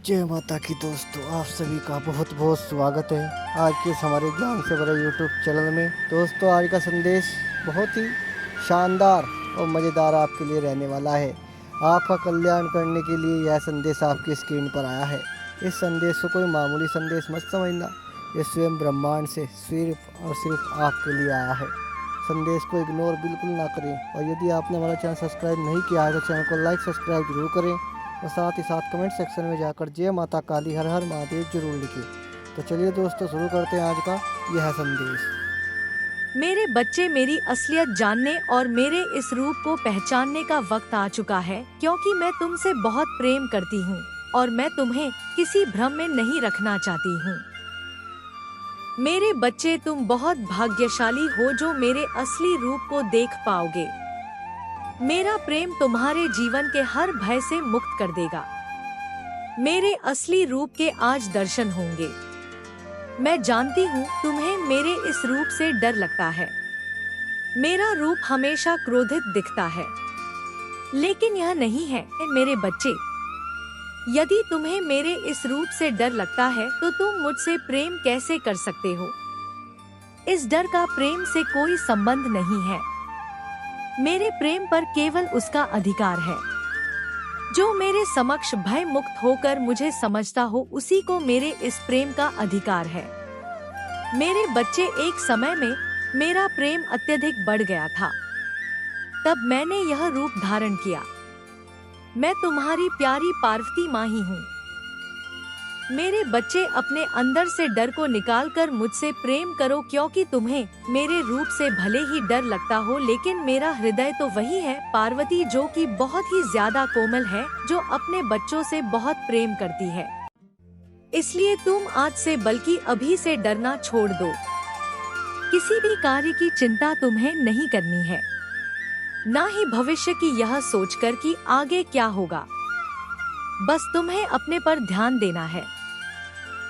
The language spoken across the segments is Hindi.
जय माता की दोस्तों, आप सभी का बहुत बहुत स्वागत है आज के इस हमारे ज्ञान से भरे यूट्यूब चैनल में। दोस्तों, आज का संदेश बहुत ही शानदार और मज़ेदार आपके लिए रहने वाला है। आपका कल्याण करने के लिए यह संदेश आपकी स्क्रीन पर आया है। इस संदेश को कोई मामूली संदेश मत समझना, ये स्वयं ब्रह्मांड से सिर्फ और सिर्फ आपके लिए आया है। संदेश को इग्नोर बिल्कुल ना करें, और यदि आपने हमारा चैनल सब्सक्राइब नहीं किया है तो चैनल को लाइक सब्सक्राइब जरूर करें, और साथ ही साथ कमेंट सेक्शन में जाकर जय माता काली हर हर महादेव जरूर लिखें। तो चलिए दोस्तों, शुरू करते हैं आज का यह संदेश। मेरे बच्चे, मेरी असलियत जानने और मेरे इस रूप को पहचानने का वक्त आ चुका है, क्योंकि मैं तुमसे बहुत प्रेम करती हूँ और मैं तुम्हें किसी भ्रम में नहीं रखना चाहती हूँ। मेरे बच्चे, तुम बहुत भाग्यशाली हो जो मेरे असली रूप को देख पाओगे। मेरा प्रेम तुम्हारे जीवन के हर भय से मुक्त कर देगा। मेरे असली रूप के आज दर्शन होंगे। मैं जानती हूँ तुम्हें मेरे इस रूप से डर लगता है। मेरा रूप हमेशा क्रोधित दिखता है, लेकिन यह नहीं है मेरे बच्चे। यदि तुम्हें मेरे इस रूप से डर लगता है तो तुम मुझसे प्रेम कैसे कर सकते हो? इस डर का प्रेम से कोई संबंध नहीं है। मेरे प्रेम पर केवल उसका अधिकार है। जो मेरे समक्ष भय मुक्त होकर मुझे समझता हो, उसी को मेरे इस प्रेम का अधिकार है। मेरे बच्चे, एक समय में मेरा प्रेम अत्यधिक बढ़ गया था। तब मैंने यह रूप धारण किया। मैं तुम्हारी प्यारी पार्वती माँ ही हूँ। मेरे बच्चे, अपने अंदर से डर को निकालकर मुझसे प्रेम करो, क्योंकि तुम्हें मेरे रूप से भले ही डर लगता हो, लेकिन मेरा हृदय तो वही है पार्वती, जो कि बहुत ही ज्यादा कोमल है, जो अपने बच्चों से बहुत प्रेम करती है। इसलिए तुम आज से, बल्कि अभी से डरना छोड़ दो। किसी भी कार्य की चिंता तुम्हें नहीं करनी है, ना ही भविष्य की यह सोचकर कि आगे क्या होगा। बस तुम्हें अपने पर ध्यान देना है।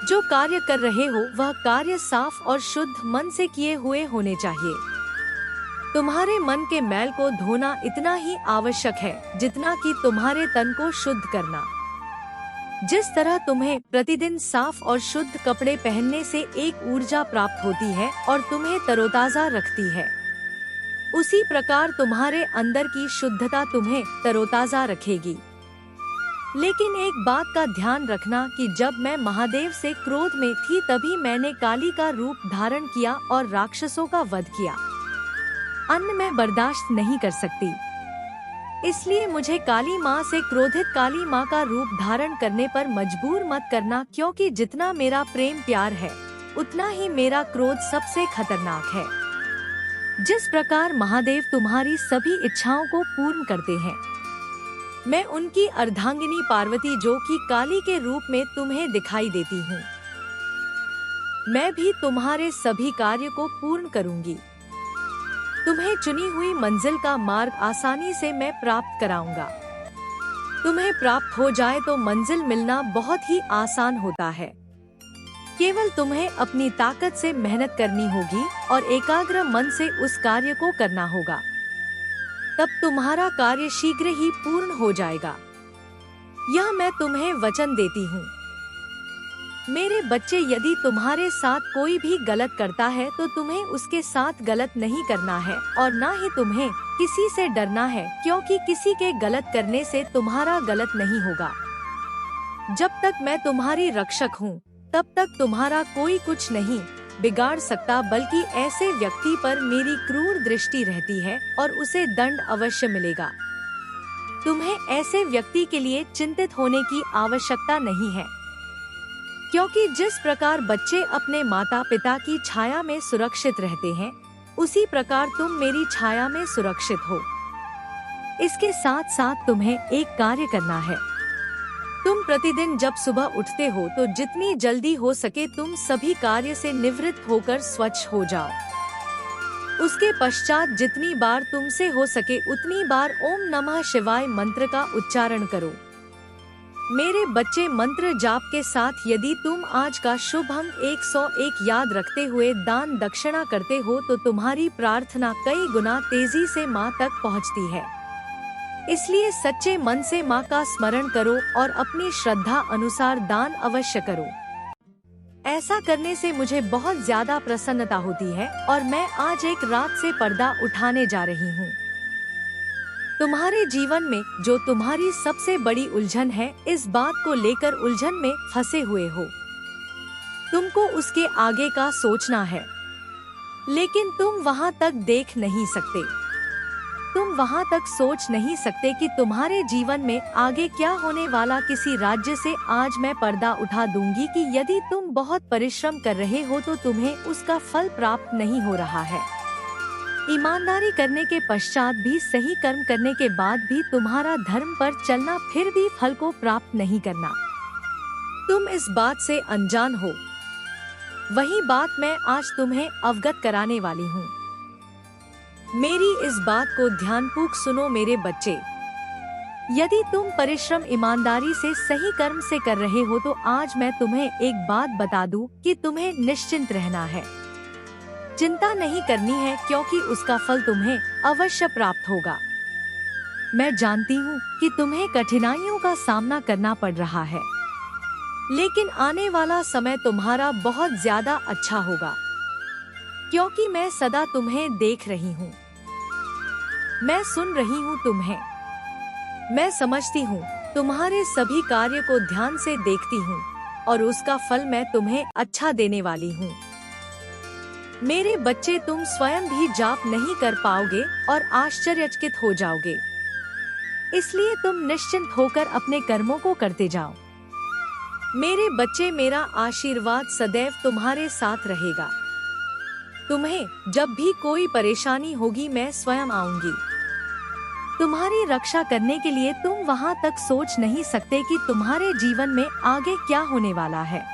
जो कार्य कर रहे हो वह कार्य साफ और शुद्ध मन से किए हुए होने चाहिए। तुम्हारे मन के मैल को धोना इतना ही आवश्यक है जितना कि तुम्हारे तन को शुद्ध करना। जिस तरह तुम्हें प्रतिदिन साफ और शुद्ध कपड़े पहनने से एक ऊर्जा प्राप्त होती है और तुम्हें तरोताजा रखती है, उसी प्रकार तुम्हारे अंदर की शुद्धता तुम्हें तरोताजा रखेगी। लेकिन एक बात का ध्यान रखना कि जब मैं महादेव से क्रोध में थी, तभी मैंने काली का रूप धारण किया और राक्षसों का वध किया। अन्न मैं बर्दाश्त नहीं कर सकती, इसलिए मुझे काली माँ से क्रोधित काली माँ का रूप धारण करने पर मजबूर मत करना, क्योंकि जितना मेरा प्रेम प्यार है, उतना ही मेरा क्रोध सबसे खतरनाक है। जिस प्रकार महादेव तुम्हारी सभी इच्छाओं को पूर्ण करते हैं, मैं उनकी अर्धांगिनी पार्वती, जो कि काली के रूप में तुम्हें दिखाई देती हूँ, मैं भी तुम्हारे सभी कार्य को पूर्ण करूँगी। तुम्हें चुनी हुई मंजिल का मार्ग आसानी से मैं प्राप्त कराऊंगा। तुम्हें प्राप्त हो जाए तो मंजिल मिलना बहुत ही आसान होता है। केवल तुम्हें अपनी ताकत से मेहनत करनी होगी और एकाग्र मन से उस कार्य को करना होगा। तब तुम्हारा कार्य शीघ्र ही पूर्ण हो जाएगा। यह मैं तुम्हें वचन देती हूँ। मेरे बच्चे, यदि तुम्हारे साथ कोई भी गलत करता है तो तुम्हें उसके साथ गलत नहीं करना है, और ना ही तुम्हें किसी से डरना है, क्योंकि किसी के गलत करने से तुम्हारा गलत नहीं होगा। जब तक मैं तुम्हारी रक्षक हूँ, तब तक तुम्हारा कोई कुछ नहीं बिगाड़ सकता, बल्कि ऐसे व्यक्ति पर मेरी क्रूर दृष्टि रहती है और उसे दंड अवश्य मिलेगा। तुम्हें ऐसे व्यक्ति के लिए चिंतित होने की आवश्यकता नहीं है, क्योंकि जिस प्रकार बच्चे अपने माता पिता की छाया में सुरक्षित रहते हैं, उसी प्रकार तुम मेरी छाया में सुरक्षित हो। इसके साथ साथ तुम्हें एक कार्य करना है। तुम प्रतिदिन जब सुबह उठते हो तो जितनी जल्दी हो सके तुम सभी कार्य से निवृत्त होकर स्वच्छ हो जाओ। उसके पश्चात जितनी बार तुमसे हो सके उतनी बार ओम नमः शिवाय मंत्र का उच्चारण करो। मेरे बच्चे, मंत्र जाप के साथ यदि तुम आज का शुभ अंक 101 याद रखते हुए दान दक्षिणा करते हो तो तुम्हारी प्रार्थना कई गुना तेजी से माँ तक पहुँचती है। इसलिए सच्चे मन से माँ का स्मरण करो और अपनी श्रद्धा अनुसार दान अवश्य करो। ऐसा करने से मुझे बहुत ज्यादा प्रसन्नता होती है और मैं आज एक रात से पर्दा उठाने जा रही हूँ। तुम्हारे जीवन में जो तुम्हारी सबसे बड़ी उलझन है, इस बात को लेकर उलझन में फंसे हुए हो। तुमको उसके आगे का सोचना है, लेकिन तुम वहाँ तक देख नहीं सकते। तुम वहाँ तक सोच नहीं सकते कि तुम्हारे जीवन में आगे क्या होने वाला। किसी राज्य से आज मैं पर्दा उठा दूंगी कि यदि तुम बहुत परिश्रम कर रहे हो तो तुम्हें उसका फल प्राप्त नहीं हो रहा है। ईमानदारी करने के पश्चात भी, सही कर्म करने के बाद भी तुम्हारा धर्म पर चलना, फिर भी फल को प्राप्त नहीं करना। तुम इस बात से अनजान हो। वही बात मैं आज तुम्हें अवगत कराने वाली हूँ। मेरी इस बात को ध्यानपूर्वक सुनो मेरे बच्चे। यदि तुम परिश्रम ईमानदारी से, सही कर्म से कर रहे हो तो आज मैं तुम्हें एक बात बता दूं कि तुम्हें निश्चिंत रहना है। चिंता नहीं करनी है, क्योंकि उसका फल तुम्हें अवश्य प्राप्त होगा। मैं जानती हूँ कि तुम्हें कठिनाइयों का सामना करना पड़ रहा है, लेकिन आने वाला समय तुम्हारा बहुत ज्यादा अच्छा होगा, क्योंकि मैं सदा तुम्हें देख रही हूँ। मैं सुन रही हूँ तुम्हें। मैं समझती हूँ, तुम्हारे सभी कार्य को ध्यान से देखती हूँ और उसका फल मैं तुम्हें अच्छा देने वाली हूँ। मेरे बच्चे, तुम स्वयं भी जाप नहीं कर पाओगे और आश्चर्यचकित हो जाओगे। इसलिए तुम निश्चिंत होकर अपने कर्मों को करते जाओ। मेरे बच्चे, मेरा आशीर्वाद सदैव तुम्हारे साथ रहेगा। तुम्हें जब भी कोई परेशानी होगी, मैं स्वयं आऊंगी। तुम्हारी रक्षा करने के लिए तुम वहां तक सोच नहीं सकते कि तुम्हारे जीवन में आगे क्या होने वाला है।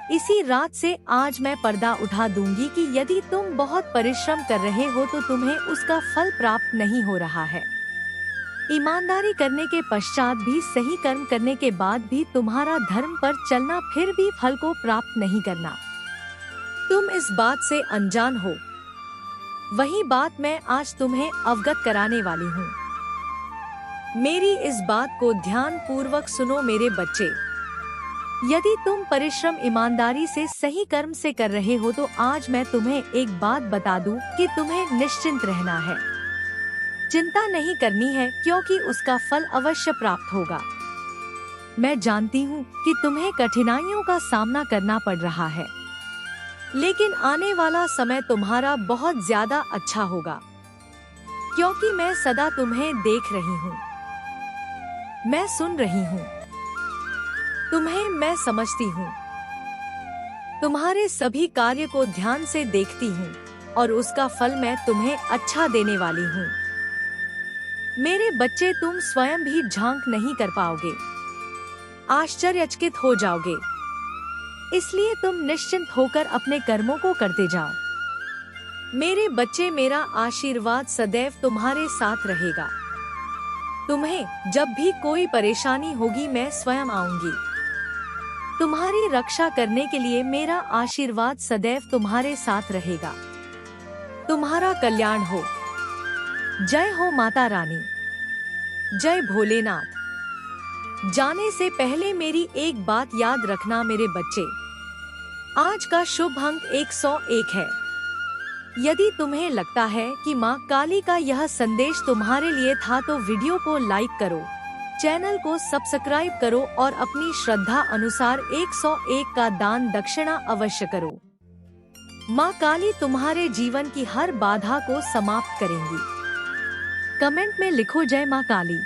इसी रात से आज मैं पर्दा उठा दूंगी कि यदि तुम बहुत परिश्रम कर रहे हो तो तुम्हें उसका फल प्राप्त नहीं हो रहा है। ईमानदारी करने के पश्चात भी, सही कर्म करने के बाद भी तुम्हारा धर्म पर चलना, फिर भी फल को प्राप्त नहीं करना। तुम इस बात से अनजान हो। वही बात मैं आज तुम्हें अवगत कराने वाली हूँ। मेरी इस बात को ध्यान पूर्वक सुनो मेरे बच्चे। यदि तुम परिश्रम ईमानदारी से, सही कर्म से कर रहे हो तो आज मैं तुम्हें एक बात बता दूं कि तुम्हें निश्चिंत रहना है। चिंता नहीं करनी है, क्योंकि उसका फल अवश्य प्राप्त होगा। मैं जानती हूँ कि तुम्हें कठिनाइयों का सामना करना पड़ रहा है, लेकिन आने वाला समय तुम्हारा बहुत ज्यादा अच्छा होगा, क्योंकि मैं सदा तुम्हें देख रही हूँ। मैं सुन रही हूँ। तुम्हें मैं समझती हूँ। तुम्हारे सभी कार्य को ध्यान से देखती हूँ और उसका फल मैं तुम्हें अच्छा देने वाली हूँ। मेरे बच्चे, तुम स्वयं भी झांक नहीं कर पाओगे, आश्चर्यचकित हो जाओगे। इसलिए तुम निश्चिंत होकर अपने कर्मों को करते जाओ। मेरे बच्चे, मेरा आशीर्वाद सदैव तुम्हारे साथ रहेगा। तुम्हें जब भी कोई परेशानी होगी, मैं स्वयं आऊंगी। तुम्हारी रक्षा करने के लिए मेरा आशीर्वाद सदैव तुम्हारे साथ रहेगा। तुम्हारा कल्याण हो। जय हो माता रानी। जय भोलेनाथ। जाने से पहले मेरी एक बात याद रखना मेरे बच्चे। आज का शुभ अंक 101 है। यदि तुम्हें लगता है कि माँ काली का यह संदेश तुम्हारे लिए था तो वीडियो को लाइक करो, चैनल को सब्सक्राइब करो और अपनी श्रद्धा अनुसार 101 का दान दक्षिणा अवश्य करो। माँ काली तुम्हारे जीवन की हर बाधा को समाप्त करेंगी। कमेंट में लिखो जय माँ काली।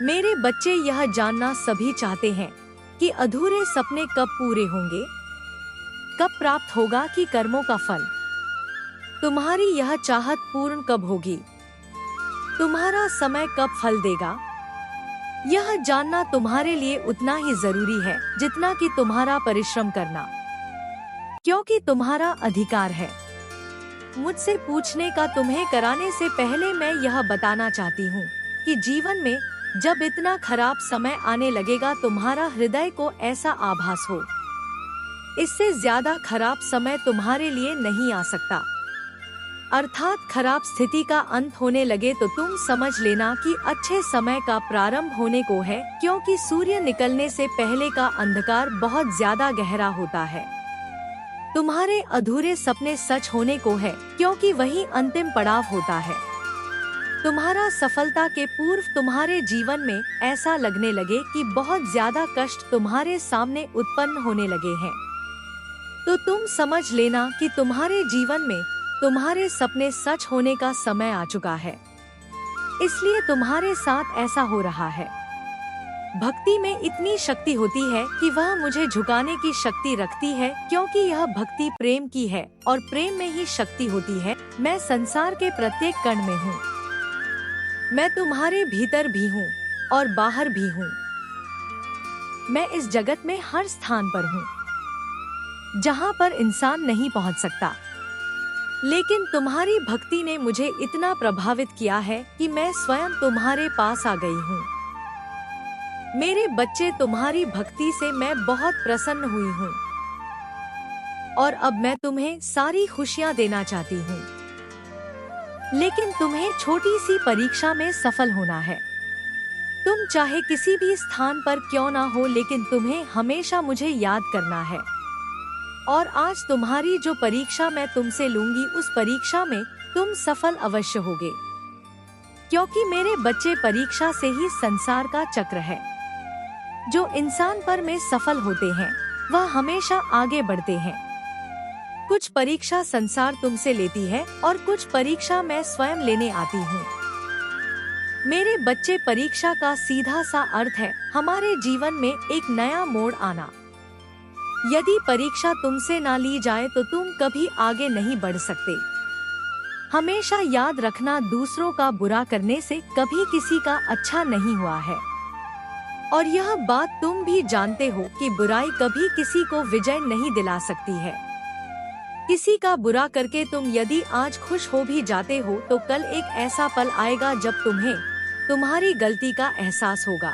मेरे बच्चे, यह जानना सभी चाहते हैं कि अधूरे सपने कब पूरे होंगे, कब प्राप्त होगा कि कर्मों का फल। तुम्हारी यह चाहत पूर्ण कब होगी, तुम्हारा समय कब फल देगा। यह जानना तुम्हारे लिए उतना ही जरूरी है जितना कि तुम्हारा परिश्रम करना, क्योंकि तुम्हारा अधिकार है। मुझसे पूछने का तुम्हें कराने से पहले मैं यह बताना चाहती हूँ कि जीवन में जब इतना खराब समय आने लगेगा, तुम्हारा हृदय को ऐसा आभास हो, इससे ज्यादा खराब समय तुम्हारे लिए नहीं आ सकता। अर्थात खराब स्थिति का अंत होने लगे तो तुम समझ लेना कि अच्छे समय का प्रारंभ होने को है, क्योंकि सूर्य निकलने से पहले का अंधकार बहुत ज्यादा गहरा होता है। तुम्हारे अधूरे सपने सच होने को है, क्योंकि वही अंतिम पड़ाव होता है। तुम्हारा सफलता के पूर्व तुम्हारे जीवन में ऐसा लगने लगे कि बहुत ज्यादा कष्ट तुम्हारे सामने उत्पन्न होने लगे हैं, तो तुम समझ लेना कि तुम्हारे जीवन में तुम्हारे सपने सच होने का समय आ चुका है, इसलिए तुम्हारे साथ ऐसा हो रहा है। भक्ति में इतनी शक्ति होती है कि वह मुझे झुकाने की शक्ति रखती है, क्योंकि यह भक्ति प्रेम की है और प्रेम में ही शक्ति होती है। मैं संसार के प्रत्येक कण में हूँ, मैं तुम्हारे भीतर भी हूँ और बाहर भी हूँ। मैं इस जगत में हर स्थान पर हूँ जहाँ पर इंसान नहीं पहुँच सकता, लेकिन तुम्हारी भक्ति ने मुझे इतना प्रभावित किया है कि मैं स्वयं तुम्हारे पास आ गई हूँ। मेरे बच्चे, तुम्हारी भक्ति से मैं बहुत प्रसन्न हुई हूँ और अब मैं तुम्हें सारी खुशियाँ देना चाहती हूँ, लेकिन तुम्हें छोटी सी परीक्षा में सफल होना है। तुम चाहे किसी भी स्थान पर क्यों ना हो, लेकिन तुम्हें हमेशा मुझे याद करना है। और आज तुम्हारी जो परीक्षा मैं तुमसे लूंगी, उस परीक्षा में तुम सफल अवश्य होगे, क्योंकि मेरे बच्चे, परीक्षा से ही संसार का चक्र है। जो इंसान पर में सफल होते हैं वह हमेशा आगे बढ़ते हैं। कुछ परीक्षा संसार तुमसे लेती है और कुछ परीक्षा मैं स्वयं लेने आती हूँ। मेरे बच्चे, परीक्षा का सीधा सा अर्थ है हमारे जीवन में एक नया मोड़ आना। यदि परीक्षा तुमसे ना ली जाए तो तुम कभी आगे नहीं बढ़ सकते। हमेशा याद रखना, दूसरों का बुरा करने से कभी किसी का अच्छा नहीं हुआ है, और यह बात तुम भी जानते हो कि बुराई कभी किसी को विजय नहीं दिला सकती है। किसी का बुरा करके तुम यदि आज खुश हो भी जाते हो तो कल एक ऐसा पल आएगा जब तुम्हें तुम्हारी गलती का एहसास होगा,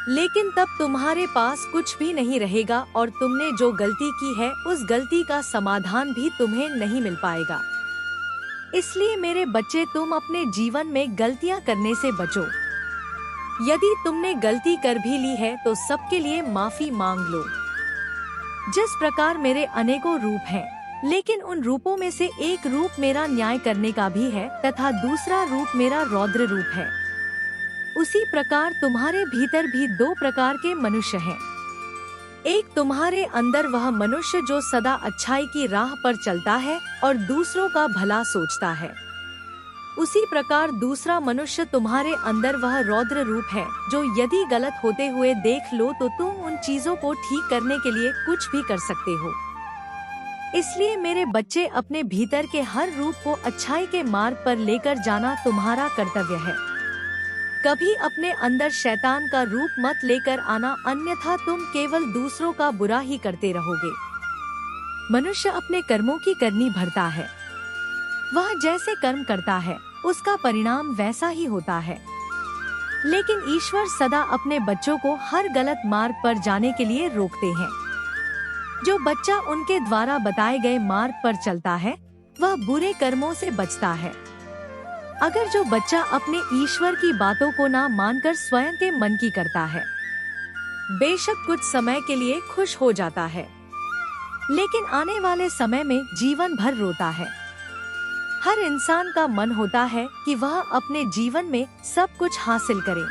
लेकिन तब तुम्हारे पास कुछ भी नहीं रहेगा और तुमने जो गलती की है उस गलती का समाधान भी तुम्हें नहीं मिल पाएगा। इसलिए मेरे बच्चे, तुम अपने जीवन में गलतियां करने से बचो। यदि तुमने गलती कर भी ली है तो सबके लिए माफी मांग लो। जिस प्रकार मेरे अनेकों रूप हैं, लेकिन उन रूपों में से एक रूप मेरा न्याय करने का भी है तथा दूसरा रूप मेरा रौद्र रूप है, उसी प्रकार तुम्हारे भीतर भी दो प्रकार के मनुष्य हैं। एक तुम्हारे अंदर वह मनुष्य जो सदा अच्छाई की राह पर चलता है और दूसरों का भला सोचता है, उसी प्रकार दूसरा मनुष्य तुम्हारे अंदर वह रौद्र रूप है जो यदि गलत होते हुए देख लो तो तुम उन चीजों को ठीक करने के लिए कुछ भी कर सकते हो। इसलिए मेरे बच्चे, अपने भीतर के हर रूप को अच्छाई के मार्ग पर लेकर जाना तुम्हारा कर्तव्य है। कभी अपने अंदर शैतान का रूप मत लेकर आना, अन्यथा तुम केवल दूसरों का बुरा ही करते रहोगे। मनुष्य अपने कर्मों की करनी भरता है, वह जैसे कर्म करता है उसका परिणाम वैसा ही होता है। लेकिन ईश्वर सदा अपने बच्चों को हर गलत मार्ग पर जाने के लिए रोकते हैं। जो बच्चा उनके द्वारा बताए गए मार्ग पर चलता है वह बुरे कर्मों से बचता है। अगर जो बच्चा अपने ईश्वर की बातों को ना मानकर स्वयं के मन की करता है, बेशक कुछ समय के लिए खुश हो जाता है, लेकिन आने वाले समय में जीवन भर रोता है। हर इंसान का मन होता है कि वह अपने जीवन में सब कुछ हासिल करे,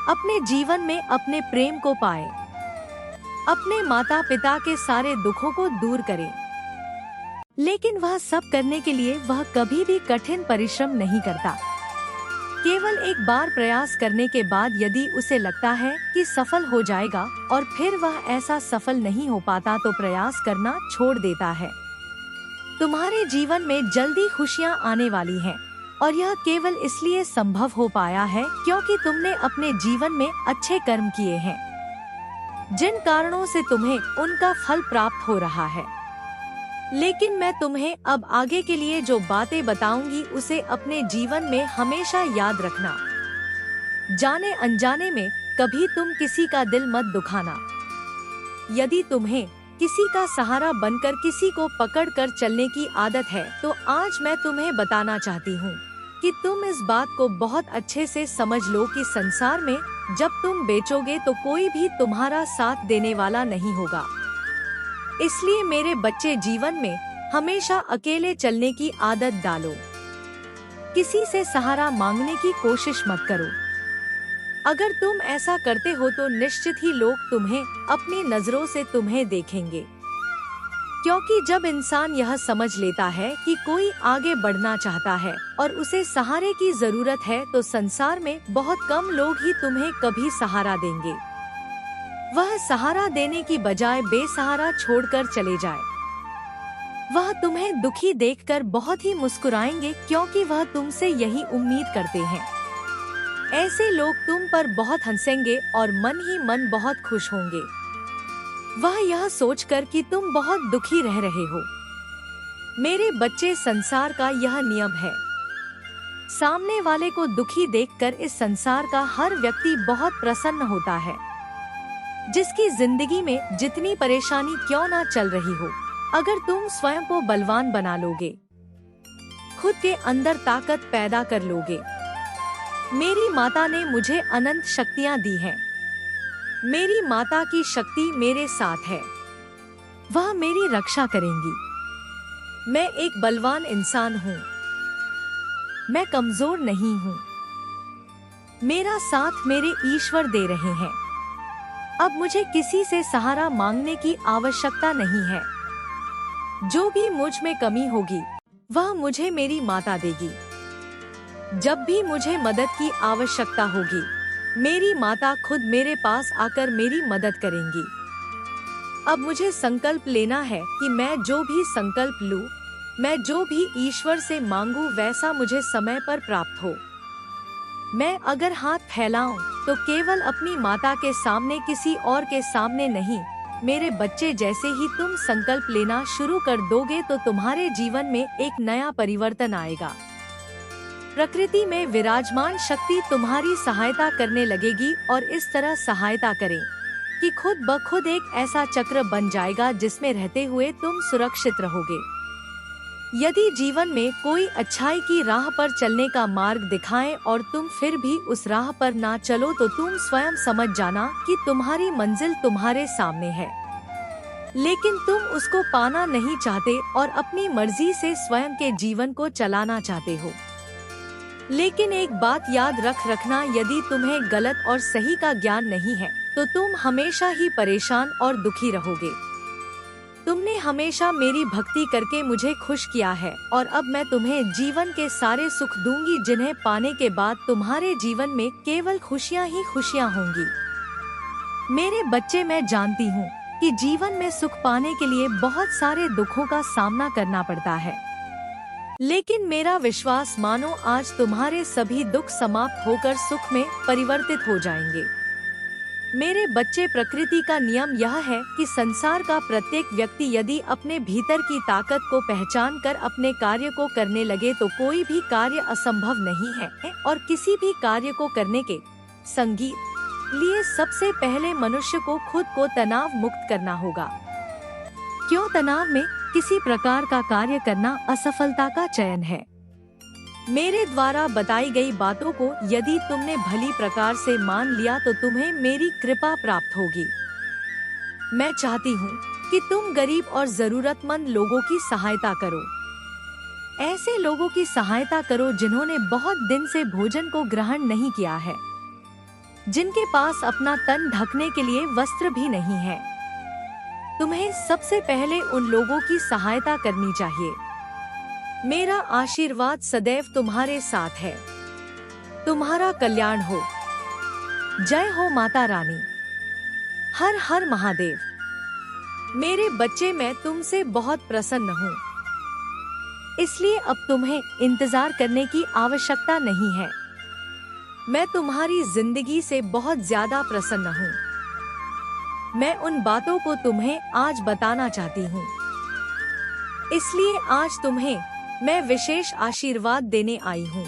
अपने जीवन में अपने प्रेम को पाए, अपने माता पिता के सारे दुखों को दूर करे, लेकिन वह सब करने के लिए वह कभी भी कठिन परिश्रम नहीं करता। केवल एक बार प्रयास करने के बाद यदि उसे लगता है कि सफल हो जाएगा और फिर वह ऐसा सफल नहीं हो पाता तो प्रयास करना छोड़ देता है। तुम्हारे जीवन में जल्दी खुशियाँ आने वाली हैं, और यह केवल इसलिए संभव हो पाया है क्योंकि तुमने अपने जीवन में अच्छे कर्म किए हैं, जिन कारणों से तुम्हें उनका फल प्राप्त हो रहा है। लेकिन मैं तुम्हें अब आगे के लिए जो बातें बताऊंगी उसे अपने जीवन में हमेशा याद रखना। जाने अनजाने में कभी तुम किसी का दिल मत दुखाना। यदि तुम्हें किसी का सहारा बनकर किसी को पकड़कर चलने की आदत है, तो आज मैं तुम्हें बताना चाहती हूँ कि तुम इस बात को बहुत अच्छे से समझ लो कि संसार में जब तुम बेचोगे तो कोई भी तुम्हारा साथ देने वाला नहीं होगा। इसलिए मेरे बच्चे, जीवन में हमेशा अकेले चलने की आदत डालो। किसी से सहारा मांगने की कोशिश मत करो। अगर तुम ऐसा करते हो तो निश्चित ही लोग तुम्हें अपनी नजरों से तुम्हें देखेंगे, क्योंकि जब इंसान यह समझ लेता है कि कोई आगे बढ़ना चाहता है और उसे सहारे की जरूरत है, तो संसार में बहुत कम लोग ही तुम्हें कभी सहारा देंगे। वह सहारा देने की बजाय बेसहारा छोड़कर चले जाए। वह तुम्हें दुखी देखकर बहुत ही मुस्कुराएंगे, क्योंकि वह तुमसे यही उम्मीद करते हैं। ऐसे लोग तुम पर बहुत हंसेंगे और मन ही मन बहुत खुश होंगे, वह यह सोचकर कि तुम बहुत दुखी रह रहे हो। मेरे बच्चे, संसार का यह नियम है। सामने वाले को दुखी देखकर इस संसार का हर व्यक्ति बहुत प्रसन्न होता है। जिसकी जिंदगी में जितनी परेशानी क्यों ना चल रही हो, अगर तुम स्वयं को बलवान बना लोगे, खुद के अंदर ताकत पैदा कर लोगे। मेरी माता ने मुझे अनंत शक्तियाँ दी हैं। मेरी माता की शक्ति मेरे साथ है, वह मेरी रक्षा करेंगी। मैं एक बलवान इंसान हूँ, मैं कमजोर नहीं हूँ। मेरा साथ मेरे ईश्वर दे रहे हैं। अब मुझे किसी से सहारा मांगने की आवश्यकता नहीं है। जो भी मुझ में कमी होगी वह मुझे मेरी माता देगी। जब भी मुझे मदद की आवश्यकता होगी, मेरी माता खुद मेरे पास आकर मेरी मदद करेंगी। अब मुझे संकल्प लेना है कि मैं जो भी संकल्प लूं, मैं जो भी ईश्वर से मांगूं, वैसा मुझे समय पर प्राप्त हो। मैं अगर हाथ फैलाऊं तो केवल अपनी माता के सामने, किसी और के सामने नहीं। मेरे बच्चे, जैसे ही तुम संकल्प लेना शुरू कर दोगे तो तुम्हारे जीवन में एक नया परिवर्तन आएगा। प्रकृति में विराजमान शक्ति तुम्हारी सहायता करने लगेगी और इस तरह सहायता करें कि खुद ब खुद एक ऐसा चक्र बन जाएगा जिसमें रहते हुए तुम सुरक्षित रहोगे। यदि जीवन में कोई अच्छाई की राह पर चलने का मार्ग दिखाए और तुम फिर भी उस राह पर ना चलो, तो तुम स्वयं समझ जाना कि तुम्हारी मंजिल तुम्हारे सामने है, लेकिन तुम उसको पाना नहीं चाहते और अपनी मर्जी से स्वयं के जीवन को चलाना चाहते हो। लेकिन एक बात याद रखना, यदि तुम्हें गलत और सही का ज्ञान नहीं है तो तुम हमेशा ही परेशान और दुखी रहोगे। तुमने हमेशा मेरी भक्ति करके मुझे खुश किया है और अब मैं तुम्हें जीवन के सारे सुख दूंगी, जिन्हें पाने के बाद तुम्हारे जीवन में केवल खुशियाँ ही खुशियाँ होंगी। मेरे बच्चे, मैं जानती हूँ कि जीवन में सुख पाने के लिए बहुत सारे दुखों का सामना करना पड़ता है, लेकिन मेरा विश्वास मानो, आज तुम्हारे सभी दुख समाप्त होकर सुख में परिवर्तित हो जाएंगे। मेरे बच्चे, प्रकृति का नियम यह है कि संसार का प्रत्येक व्यक्ति यदि अपने भीतर की ताकत को पहचान कर अपने कार्य को करने लगे तो कोई भी कार्य असंभव नहीं है। और किसी भी कार्य को करने के संगीत लिए सबसे पहले मनुष्य को खुद को तनाव मुक्त करना होगा। क्यों? तनाव में किसी प्रकार का कार्य करना असफलता का चयन है। मेरे द्वारा बताई गई बातों को यदि तुमने भली प्रकार से मान लिया तो तुम्हें मेरी कृपा प्राप्त होगी। मैं चाहती हूँ कि तुम गरीब और जरूरतमंद लोगों की सहायता करो। ऐसे लोगों की सहायता करो जिन्होंने बहुत दिन से भोजन को ग्रहण नहीं किया है, जिनके पास अपना तन ढकने के लिए वस्त्र भी नहीं है। तुम्हें सबसे पहले उन लोगों की सहायता करनी चाहिए। मेरा आशीर्वाद सदैव तुम्हारे साथ है। तुम्हारा कल्याण हो। जय हो माता रानी। हर हर महादेव। मेरे बच्चे, मैं तुमसे बहुत प्रसन्न हूँ, इसलिए अब तुम्हें इंतजार करने की आवश्यकता नहीं है। मैं तुम्हारी जिंदगी से बहुत ज्यादा प्रसन्न हूँ। मैं उन बातों को तुम्हें आज बताना चाहती हूँ, इसलिए आज तुम्हें मैं विशेष आशीर्वाद देने आई हूँ।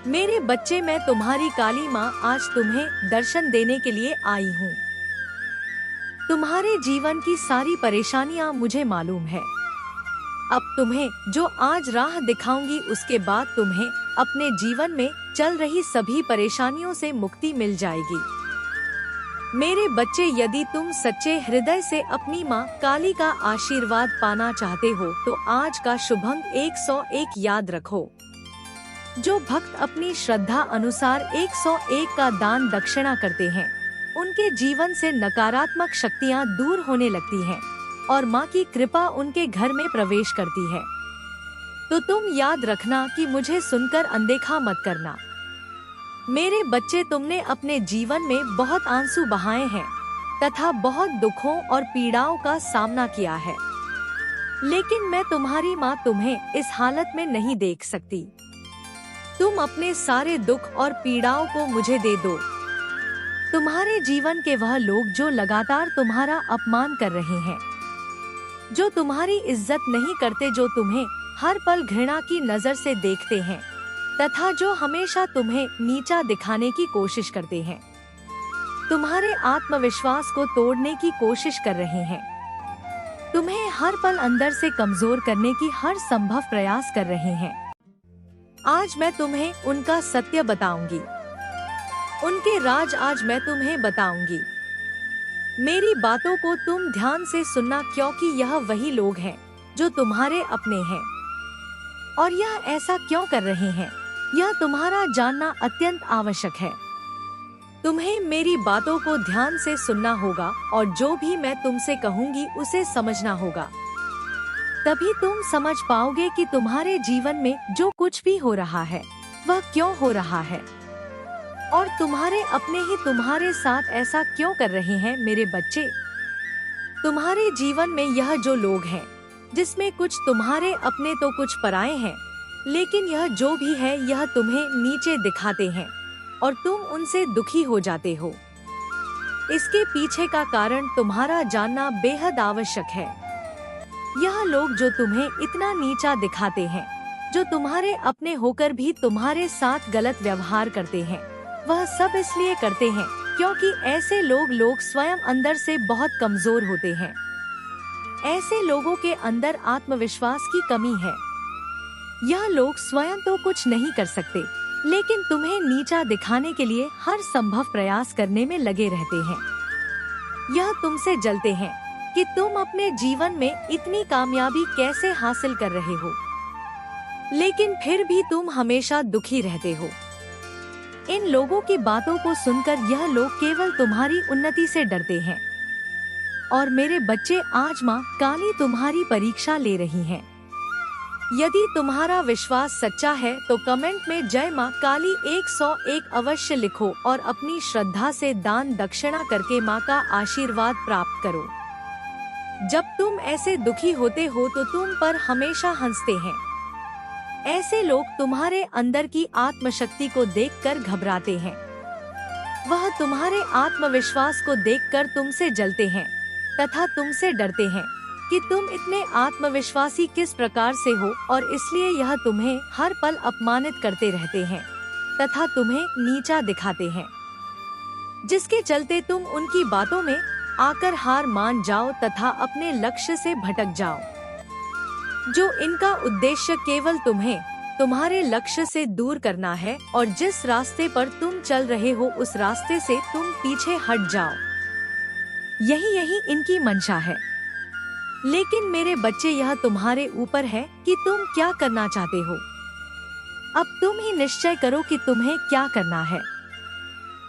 मेरे बच्चे, मैं तुम्हारी काली माँ आज तुम्हें दर्शन देने के लिए आई हूँ। तुम्हारे जीवन की सारी परेशानियां मुझे मालूम है। अब तुम्हें जो आज राह दिखाऊंगी उसके बाद तुम्हें अपने जीवन में चल रही सभी परेशानियों से मुक्ति मिल जाएगी। मेरे बच्चे, यदि तुम सच्चे हृदय से अपनी माँ काली का आशीर्वाद पाना चाहते हो तो आज का शुभ अंक 101 याद रखो। जो भक्त अपनी श्रद्धा अनुसार 101 का दान दक्षिणा करते हैं उनके जीवन से नकारात्मक शक्तियाँ दूर होने लगती हैं और माँ की कृपा उनके घर में प्रवेश करती है। तो तुम याद रखना कि मुझे सुनकर अनदेखा मत करना। मेरे बच्चे, तुमने अपने जीवन में बहुत आंसू बहाए हैं तथा बहुत दुखों और पीड़ाओं का सामना किया है, लेकिन मैं तुम्हारी माँ तुम्हें इस हालत में नहीं देख सकती। तुम अपने सारे दुख और पीड़ाओं को मुझे दे दो। तुम्हारे जीवन के वह लोग जो लगातार तुम्हारा अपमान कर रहे हैं, जो तुम्हारी इज्जत नहीं करते, जो तुम्हें हर पल घृणा की नजर से देखते हैं तथा जो हमेशा तुम्हें नीचा दिखाने की कोशिश करते हैं, तुम्हारे आत्मविश्वास को तोड़ने की कोशिश कर रहे हैं, तुम्हें हर पल अंदर से कमजोर करने की हर संभव प्रयास कर रहे हैं, आज मैं तुम्हें उनका सत्य बताऊंगी। उनके राज आज मैं तुम्हें बताऊंगी। मेरी बातों को तुम ध्यान से सुनना, क्योंकि यह वही लोग हैं जो तुम्हारे अपने हैं। और यह ऐसा क्यों कर रहे हैं, यह तुम्हारा जानना अत्यंत आवश्यक है। तुम्हें मेरी बातों को ध्यान से सुनना होगा और जो भी मैं तुमसे कहूँगी उसे समझना होगा। तभी तुम समझ पाओगे कि तुम्हारे जीवन में जो कुछ भी हो रहा है वह क्यों हो रहा है और तुम्हारे अपने ही तुम्हारे साथ ऐसा क्यों कर रहे हैं। मेरे बच्चे, तुम्हारे जीवन में यह जो लोग हैं, जिसमें कुछ तुम्हारे अपने तो कुछ पराये हैं, लेकिन यह जो भी है यह तुम्हें नीचे दिखाते हैं और तुम उनसे दुखी हो जाते हो। इसके पीछे का कारण तुम्हारा जानना बेहद आवश्यक है। यह लोग जो तुम्हें इतना नीचा दिखाते हैं, जो तुम्हारे अपने होकर भी तुम्हारे साथ गलत व्यवहार करते हैं, वह सब इसलिए करते हैं क्योंकि ऐसे लोग स्वयं अंदर से बहुत कमजोर होते हैं। ऐसे लोगों के अंदर आत्मविश्वास की कमी है। यह लोग स्वयं तो कुछ नहीं कर सकते, लेकिन तुम्हें नीचा दिखाने के लिए हर संभव प्रयास करने में लगे रहते हैं। यह तुमसे जलते हैं कि तुम अपने जीवन में इतनी कामयाबी कैसे हासिल कर रहे हो, लेकिन फिर भी तुम हमेशा दुखी रहते हो। इन लोगों की बातों को सुनकर यह लोग केवल तुम्हारी उन्नति से डरते हैं। और मेरे बच्चे, आज माँ काली तुम्हारी परीक्षा ले रही हैं। यदि तुम्हारा विश्वास सच्चा है तो कमेंट में जय माँ काली 101 अवश्य लिखो और अपनी श्रद्धा से दान दक्षिणा करके माँ का आशीर्वाद प्राप्त करो। जब तुम ऐसे दुखी होते हो तो तुम पर हमेशा हंसते हैं। ऐसे लोग तुम्हारे अंदर की आत्मशक्ति को देखकर घबराते हैं। वह तुम्हारे आत्मविश्वास को देखकर तुमसे जलते हैं तथा तुमसे डरते हैं कि तुम इतने आत्मविश्वासी किस प्रकार से हो, और इसलिए यह तुम्हें हर पल अपमानित करते रहते हैं तथा तुम्हें नीचा दिखाते हैं, जिसके चलते तुम उनकी बातों में आकर हार मान जाओ तथा अपने लक्ष्य से भटक जाओ। जो इनका उद्देश्य केवल तुम्हें तुम्हारे लक्ष्य से दूर करना है और जिस रास्ते पर तुम चल रहे हो उस रास्ते से तुम पीछे हट जाओ। यही इनकी मंशा है। लेकिन मेरे बच्चे, यह तुम्हारे ऊपर है कि तुम क्या करना चाहते हो। अब तुम ही निश्चय करो कि तुम्हें क्या करना है,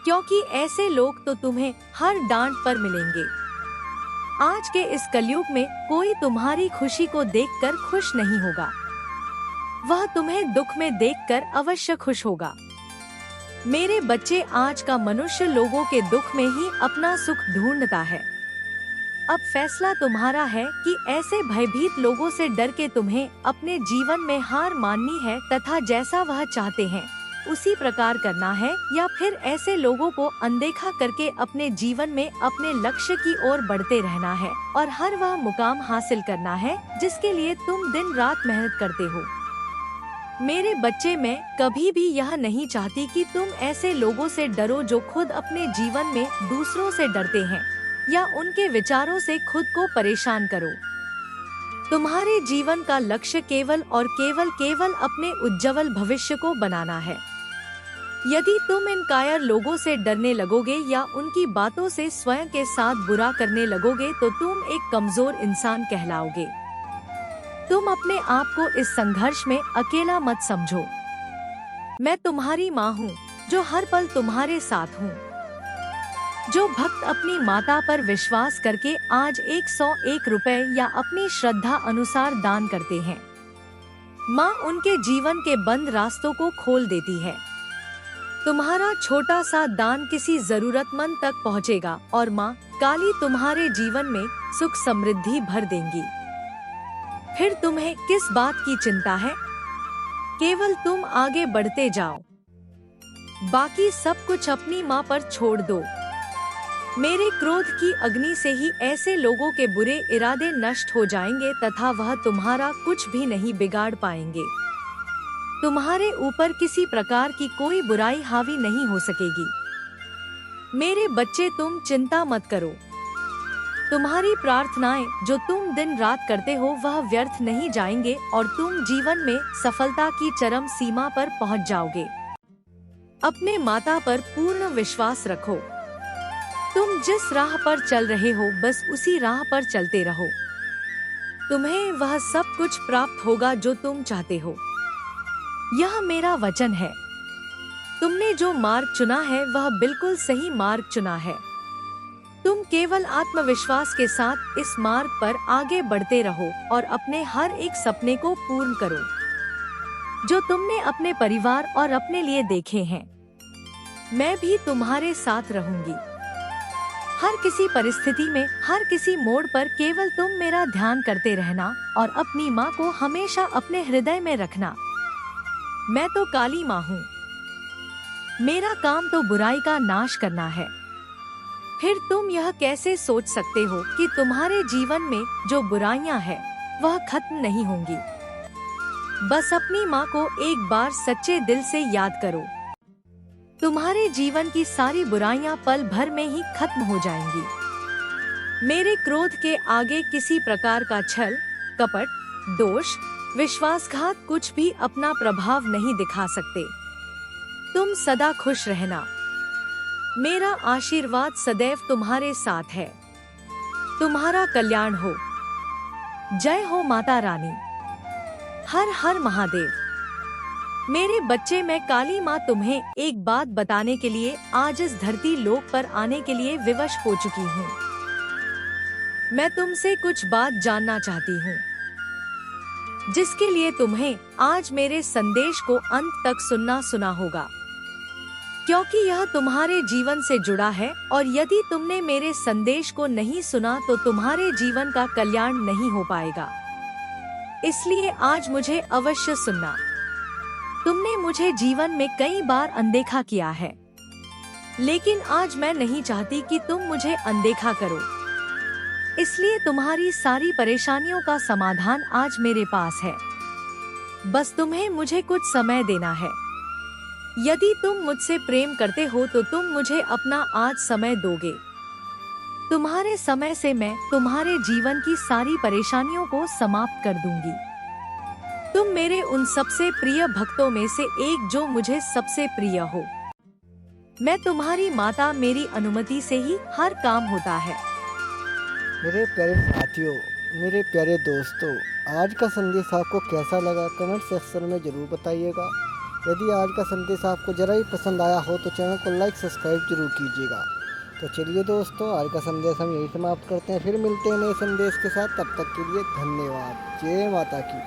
क्योंकि ऐसे लोग तो तुम्हें हर डांट पर मिलेंगे। आज के इस कलयुग में कोई तुम्हारी खुशी को देखकर खुश नहीं होगा, वह तुम्हें दुख में देखकर अवश्य खुश होगा। मेरे बच्चे, आज का मनुष्य लोगों के दुख में ही अपना सुख ढूंढता है। अब फैसला तुम्हारा है कि ऐसे भयभीत लोगों से डर के तुम्हें अपने जीवन में हार माननी है तथा जैसा वह चाहते हैं उसी प्रकार करना है, या फिर ऐसे लोगों को अनदेखा करके अपने जीवन में अपने लक्ष्य की ओर बढ़ते रहना है और हर वह मुकाम हासिल करना है जिसके लिए तुम दिन रात मेहनत करते हो। मेरे बच्चे, मैं कभी भी यह नहीं चाहती कि तुम ऐसे लोगों से डरो जो खुद अपने जीवन में दूसरों से डरते हैं या उनके विचारों से खुद को परेशान करो। तुम्हारे जीवन का लक्ष्य केवल और केवल अपने उज्जवल भविष्य को बनाना है। यदि तुम इन कायर लोगों से डरने लगोगे या उनकी बातों से स्वयं के साथ बुरा करने लगोगे तो तुम एक कमजोर इंसान कहलाओगे। तुम अपने आप को इस संघर्ष में अकेला मत समझो। मैं तुम्हारी माँ हूँ जो हर पल तुम्हारे साथ हूँ। जो भक्त अपनी माता पर विश्वास करके आज 101 रुपए या अपनी श्रद्धा अनुसार दान करते हैं, माँ उनके जीवन के बंद रास्तों को खोल देती है। तुम्हारा छोटा सा दान किसी जरूरतमंद तक पहुँचेगा और माँ काली तुम्हारे जीवन में सुख समृद्धि भर देंगी। फिर तुम्हें किस बात की चिंता है? केवल तुम आगे बढ़ते जाओ। बाकी सब कुछ अपनी माँ पर छोड़ दो। मेरे क्रोध की अग्नि से ही ऐसे लोगों के बुरे इरादे नष्ट हो जाएंगे तथा वह तुम्हारा कुछ भी नहीं बिगाड़ पाएंगे। तुम्हारे ऊपर किसी प्रकार की कोई बुराई हावी नहीं हो सकेगी। मेरे बच्चे, तुम चिंता मत करो। तुम्हारी प्रार्थनाएं जो तुम दिन रात करते हो वह व्यर्थ नहीं जाएंगे और तुम जीवन में सफलता की चरम सीमा पर पहुंच जाओगे। अपने माता पर पूर्ण विश्वास रखो। तुम जिस राह पर चल रहे हो बस उसी राह पर चलते रहो। तुम्हें वह सब कुछ प्राप्त होगा जो तुम चाहते हो। यह मेरा वचन है। तुमने जो मार्ग चुना है वह बिल्कुल सही मार्ग चुना है। तुम केवल आत्मविश्वास के साथ इस मार्ग पर आगे बढ़ते रहो और अपने हर एक सपने को पूर्ण करो जो तुमने अपने परिवार और अपने लिए देखे हैं। मैं भी तुम्हारे साथ रहूंगी। हर किसी परिस्थिति में, हर किसी मोड़ पर केवल तुम मेरा ध्यान करते रहना और अपनी माँ को हमेशा अपने हृदय में रखना। मैं तो काली माँ हूँ। मेरा काम तो बुराई का नाश करना है। फिर तुम यह कैसे सोच सकते हो कि तुम्हारे जीवन में जो बुराइयां हैं वह खत्म नहीं होंगी? बस अपनी माँ को एक बार सच्चे दिल से याद करो। तुम्हारे जीवन की सारी बुराइयां पल भर में ही खत्म हो जाएंगी। मेरे क्रोध के आगे किसी प्रकार का छल, कपट, दोष, विश्वासघात कुछ भी अपना प्रभाव नहीं दिखा सकते। तुम सदा खुश रहना। मेरा आशीर्वाद सदैव तुम्हारे साथ है। तुम्हारा कल्याण हो। जय हो माता रानी। हर हर महादेव। मेरे बच्चे, मैं काली माँ तुम्हें एक बात बताने के लिए आज इस धरती लोक पर आने के लिए विवश हो चुकी हूँ। मैं तुमसे कुछ बात जानना चाहती हूँ जिसके लिए तुम्हें आज मेरे संदेश को अंत तक सुनना होगा, क्योंकि यह तुम्हारे जीवन से जुड़ा है और यदि तुमने मेरे संदेश को नहीं सुना तो तुम्हारे जीवन का कल्याण नहीं हो पाएगा। इसलिए आज मुझे अवश्य सुनना। तुमने मुझे जीवन में कई बार अनदेखा किया है, लेकिन आज मैं नहीं चाहती कि तुम मुझे अनदेखा करो। इसलिए तुम्हारी सारी परेशानियों का समाधान आज मेरे पास है। बस तुम्हें मुझे कुछ समय देना है। यदि तुम मुझसे प्रेम करते हो तो तुम मुझे अपना आज समय दोगे। तुम्हारे समय से मैं तुम्हारे जीवन की सारी परेशानियों को समाप्त कर दूंगी। तुम मेरे उन सबसे प्रिय भक्तों में से एक जो मुझे सबसे प्रिय हो। मैं तुम्हारी माता, मेरी अनुमति से ही हर काम होता है। मेरे प्यारे साथियों, मेरे प्यारे दोस्तों, आज का संदेश आपको कैसा लगा कमेंट सेक्शन में ज़रूर बताइएगा। यदि आज का संदेश आपको ज़रा ही पसंद आया हो तो चैनल को लाइक सब्सक्राइब जरूर कीजिएगा। तो चलिए दोस्तों, आज का संदेश हम यही समाप्त करते हैं। फिर मिलते हैं नए संदेश के साथ। तब तक के लिए धन्यवाद। जय माता की।